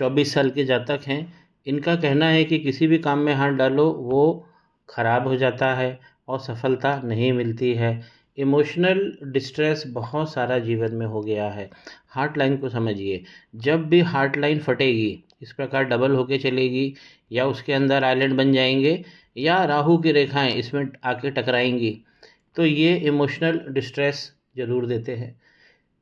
24 साल के जातक हैं, इनका कहना है कि किसी भी काम में हाथ डालो वो खराब हो जाता है और सफलता नहीं मिलती है। इमोशनल डिस्ट्रेस बहुत सारा जीवन में हो गया है। हार्ट लाइन को समझिए, जब भी हार्ट लाइन फटेगी, इस प्रकार डबल होके चलेगी या उसके अंदर आइलैंड बन जाएंगे या राहु की रेखाएं इसमें आके टकराएंगी, तो ये इमोशनल डिस्ट्रेस ज़रूर देते हैं।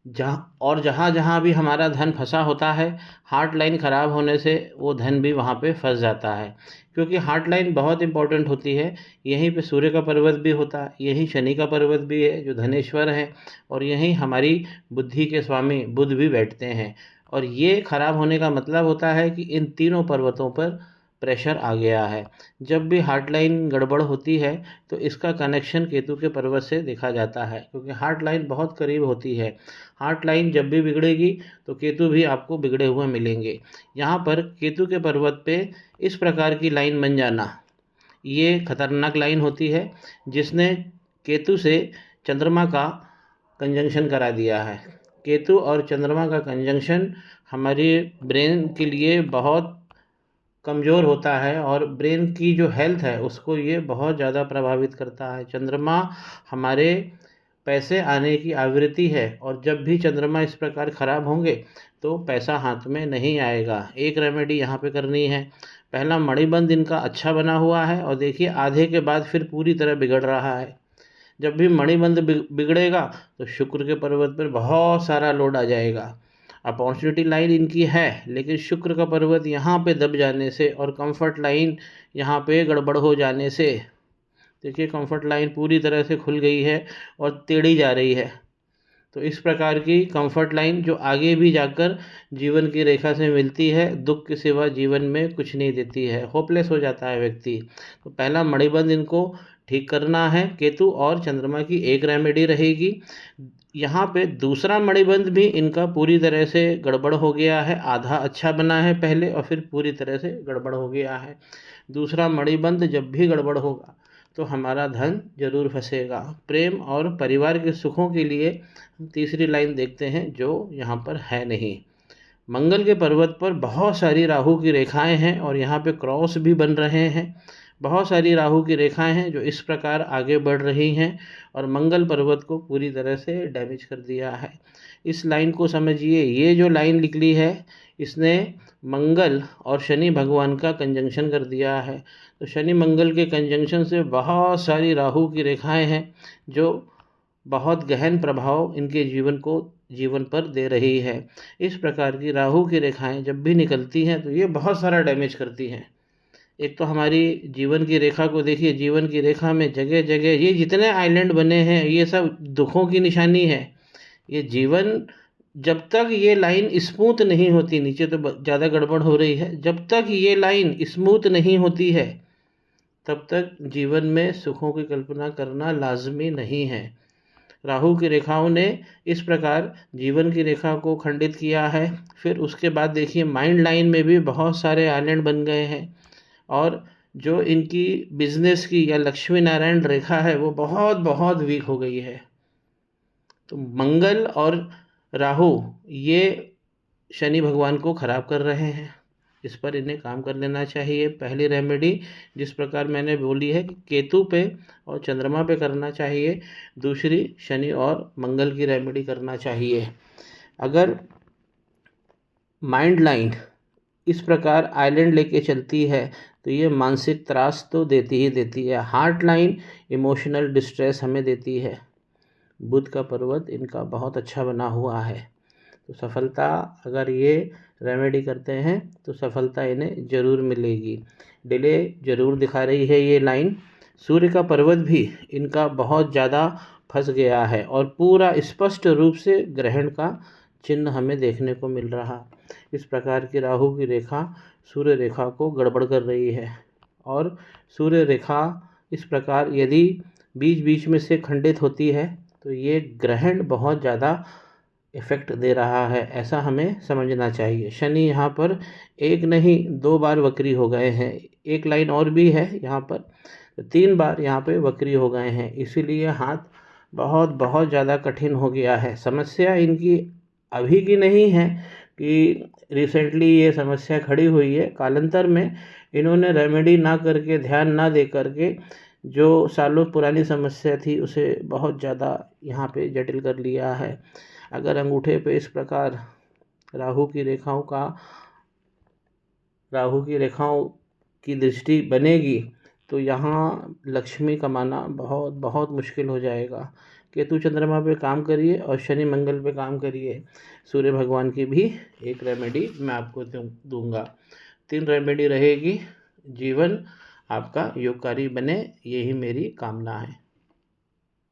जहाँ जहाँ भी हमारा धन फंसा होता है, हार्ट लाइन ख़राब होने से वो धन भी वहाँ पे फंस जाता है, क्योंकि हार्ट लाइन बहुत इंपॉर्टेंट होती है। यहीं पे सूर्य का पर्वत भी होता है, यहीं शनि का पर्वत भी है जो धनेश्वर है, और यहीं हमारी बुद्धि के स्वामी बुध भी बैठते हैं। और ये खराब होने का मतलब होता है कि इन तीनों पर्वतों पर प्रेशर आ गया है। जब भी हार्ट लाइन गड़बड़ होती है तो इसका कनेक्शन केतु के पर्वत से देखा जाता है, क्योंकि हार्ट लाइन बहुत करीब होती है। हार्ट लाइन जब भी बिगड़ेगी तो केतु भी आपको बिगड़े हुए मिलेंगे। यहाँ पर केतु के पर्वत पे इस प्रकार की लाइन बन जाना, ये खतरनाक लाइन होती है, जिसने केतु से चंद्रमा का कंजंक्शन करा दिया है। केतु और चंद्रमा का कंजंक्शन हमारे ब्रेन के लिए बहुत कमज़ोर होता है और ब्रेन की जो हेल्थ है उसको ये बहुत ज़्यादा प्रभावित करता है। चंद्रमा हमारे पैसे आने की आवृत्ति है, और जब भी चंद्रमा इस प्रकार ख़राब होंगे तो पैसा हाथ में नहीं आएगा। एक रेमेडी यहाँ पे करनी है। पहला, मणिबंध इनका अच्छा बना हुआ है, और देखिए आधे के बाद फिर पूरी तरह बिगड़ रहा है। जब भी मणिबंध बिगड़ेगा तो शुक्र के पर्वत पर बहुत सारा लोड आ जाएगा। अपॉर्चुनिटी लाइन इनकी है, लेकिन शुक्र का पर्वत यहाँ पे दब जाने से और कंफर्ट लाइन यहाँ पे गड़बड़ हो जाने से, देखिए कंफर्ट लाइन पूरी तरह से खुल गई है और टेढ़ी जा रही है। तो इस प्रकार की कंफर्ट लाइन जो आगे भी जाकर जीवन की रेखा से मिलती है, दुख के सिवा जीवन में कुछ नहीं देती है, होपलेस हो जाता है व्यक्ति। तो पहला मणिबंध इनको ठीक करना है। केतु और चंद्रमा की एक रेमेडी रहेगी। यहाँ पे दूसरा मणिबंध भी इनका पूरी तरह से गड़बड़ हो गया है। आधा अच्छा बना है पहले और फिर पूरी तरह से गड़बड़ हो गया है। दूसरा मणिबंध जब भी गड़बड़ होगा तो हमारा धन जरूर फंसेगा। प्रेम और परिवार के सुखों के लिए तीसरी लाइन देखते हैं जो यहाँ पर है नहीं। मंगल के पर्वत पर बहुत सारी राहु की रेखाएं हैं और यहाँ पे क्रॉस भी बन रहे हैं। बहुत सारी राहु की रेखाएं हैं जो इस प्रकार आगे बढ़ रही हैं और मंगल पर्वत को पूरी तरह से डैमेज कर दिया है। इस लाइन को समझिए, ये जो लाइन निकली है इसने मंगल और शनि भगवान का कंजंक्शन कर दिया है। तो शनि मंगल के कंजंक्शन से बहुत सारी राहु की रेखाएं हैं जो बहुत गहन प्रभाव इनके जीवन पर दे रही है। इस प्रकार की राहु की रेखाएं जब भी निकलती हैं तो ये बहुत सारा डैमेज करती हैं। एक तो हमारी जीवन की रेखा को देखिए, जीवन की रेखा में जगह जगह ये जितने आइलैंड बने हैं ये सब दुखों की निशानी है। ये जीवन, जब तक ये लाइन स्मूथ नहीं होती, नीचे तो ज़्यादा गड़बड़ हो रही है, जब तक ये लाइन स्मूथ नहीं होती है तब तक जीवन में सुखों की कल्पना करना लाजमी नहीं है। राहु की रेखाओं ने इस प्रकार जीवन की रेखा को खंडित किया है। फिर उसके बाद देखिए माइंड लाइन में भी बहुत सारे आइलैंड बन गए हैं, और जो इनकी बिजनेस की या लक्ष्मी नारायण रेखा है वो बहुत बहुत वीक हो गई है। तो मंगल और राहु ये शनि भगवान को खराब कर रहे हैं, इस पर इन्हें काम कर लेना चाहिए। पहली रेमेडी जिस प्रकार मैंने बोली है कि केतु पे और चंद्रमा पे करना चाहिए, दूसरी शनि और मंगल की रेमेडी करना चाहिए। अगर माइंड लाइन इस प्रकार आइलैंड लेके चलती है तो ये मानसिक त्रास तो देती ही देती है। हार्ट लाइन इमोशनल डिस्ट्रेस हमें देती है। बुध का पर्वत इनका बहुत अच्छा बना हुआ है, तो सफलता, अगर ये रेमेडी करते हैं तो सफलता इन्हें ज़रूर मिलेगी। डिले ज़रूर दिखा रही है ये लाइन। सूर्य का पर्वत भी इनका बहुत ज़्यादा फंस गया है और पूरा स्पष्ट रूप से ग्रहण का चिन्ह हमें देखने को मिल रहा। इस प्रकार की राहु की रेखा सूर्य रेखा को गड़बड़ कर रही है, और सूर्य रेखा इस प्रकार यदि बीच बीच में से खंडित होती है तो ये ग्रहण बहुत ज़्यादा इफ़ेक्ट दे रहा है, ऐसा हमें समझना चाहिए। शनि यहाँ पर एक नहीं 2 बार वक्री हो गए हैं, एक लाइन और भी है यहाँ पर, तो 3 बार यहाँ पे वक्री हो गए हैं, इसीलिए हाथ बहुत बहुत ज़्यादा कठिन हो गया है। समस्या इनकी अभी की नहीं है, कि रिसेंटली ये समस्या खड़ी हुई है। कालांतर में इन्होंने रेमेडी ना करके, ध्यान ना दे करके जो सालों पुरानी समस्या थी उसे बहुत ज़्यादा यहाँ पे जटिल कर लिया है। अगर अंगूठे पे इस प्रकार राहु की रेखाओं का राहु की रेखाओं की दृष्टि बनेगी तो यहाँ लक्ष्मी कमाना बहुत बहुत मुश्किल हो जाएगा। केतु चंद्रमा पे काम करिए और शनि मंगल पे काम करिए। सूर्य भगवान की भी एक रेमेडी मैं आपको दूंगा। 3 रेमेडी रहेगी। जीवन आपका योगकारी बने, यही मेरी कामना है।